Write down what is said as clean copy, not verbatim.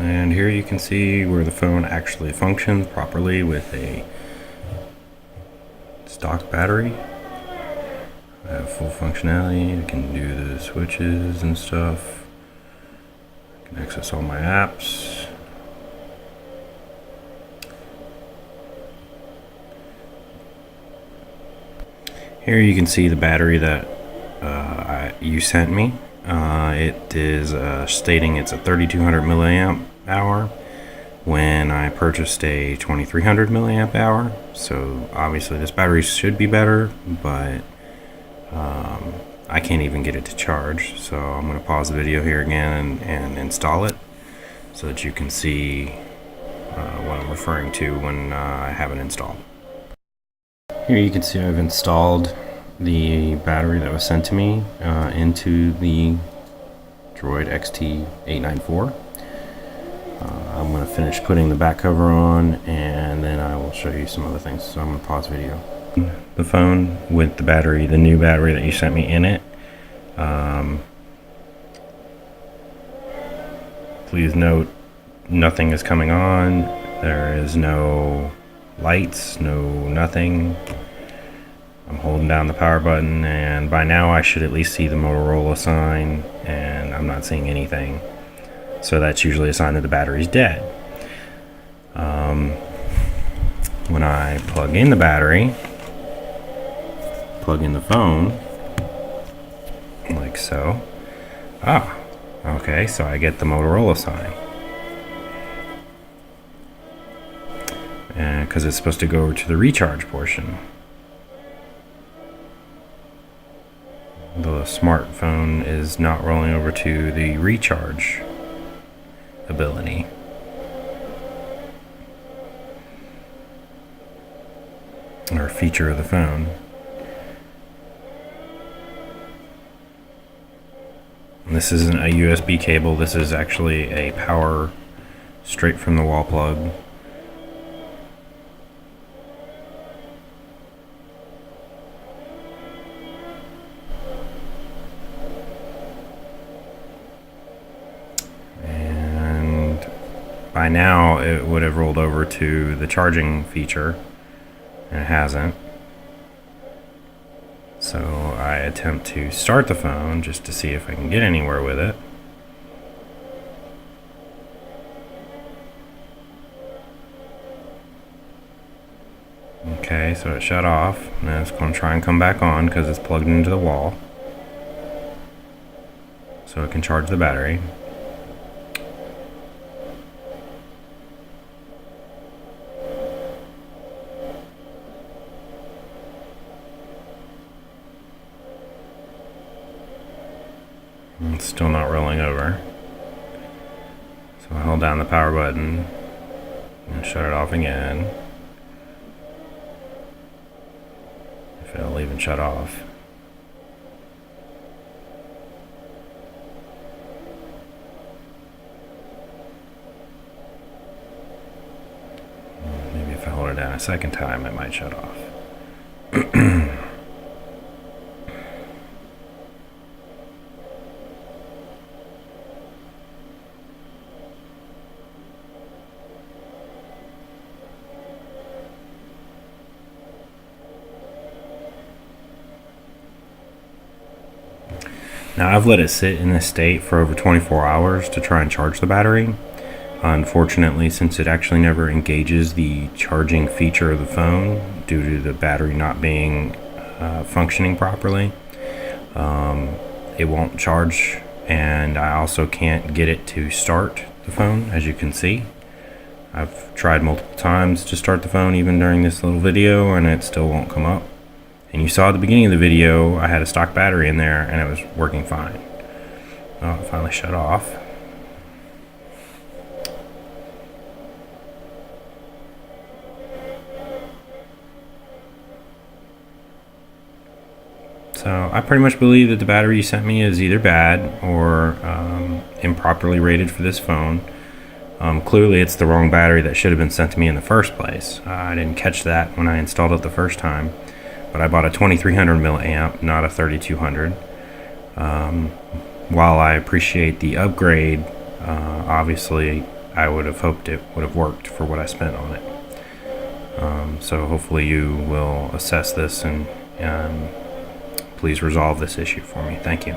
And here you can see where the phone actually functions properly with a stock battery. I have full functionality. I can do the switches and stuff. I can access all my apps. Here you can see the battery that you sent me. It is stating it's a 3200 milliamp hour when I purchased a 2300 milliamp hour. So obviously this battery should be better, but I can't even get it to charge. So I'm going to pause the video here again and install it so that you can see what I'm referring to when I have it installed. Here you can see I've installed the battery that was sent to me into the Droid XT894. I'm going to finish putting the back cover on, and then I will show you some other things. So I'm going to pause the video. The phone with the battery, the new battery that you sent me in it. Please note, nothing is coming on. There is no lights, nothing. I'm holding down the power button, and by now I should at least see the Motorola sign, and I'm not seeing anything. So that's usually a sign that the battery's dead. When I plug in the battery, plug in the phone, like so. Okay, so I get the Motorola sign. And because it's supposed to go over to the recharge portion. The smartphone is not rolling over to the recharge ability. Or feature of the phone. And this isn't a USB cable, this is actually a power straight from the wall plug. And by now it would have rolled over to the charging feature, and it hasn't. So I attempt to start the phone just to see if I can get anywhere with it. Okay, so it shut off. Now it's going to try and come back on because it's plugged into the wall. So it can charge the battery. It's still not rolling over. So I hold down the power button and shut it off again. If it'll even shut off. Maybe if I hold it down a second time, it might shut off. Now I've let it sit in this state for over 24 hours to try and charge the battery. Unfortunately, since it actually never engages the charging feature of the phone due to the battery not being functioning properly, it won't charge, and I also can't get it to start the phone, as you can see. I've tried multiple times to start the phone even during this little video, and it still won't come up. And you saw at the beginning of the video I had a stock battery in there and it was working fine. Oh, it finally shut off. So I pretty much believe that the battery you sent me is either bad or improperly rated for this phone. Clearly it's the wrong battery that should have been sent to me in the first place. I didn't catch that when I installed it the first time. But I bought a 2300 milliamp, not a 3200. While I appreciate the upgrade, obviously I would have hoped it would have worked for what I spent on it. So hopefully you will assess this and please resolve this issue for me. Thank you.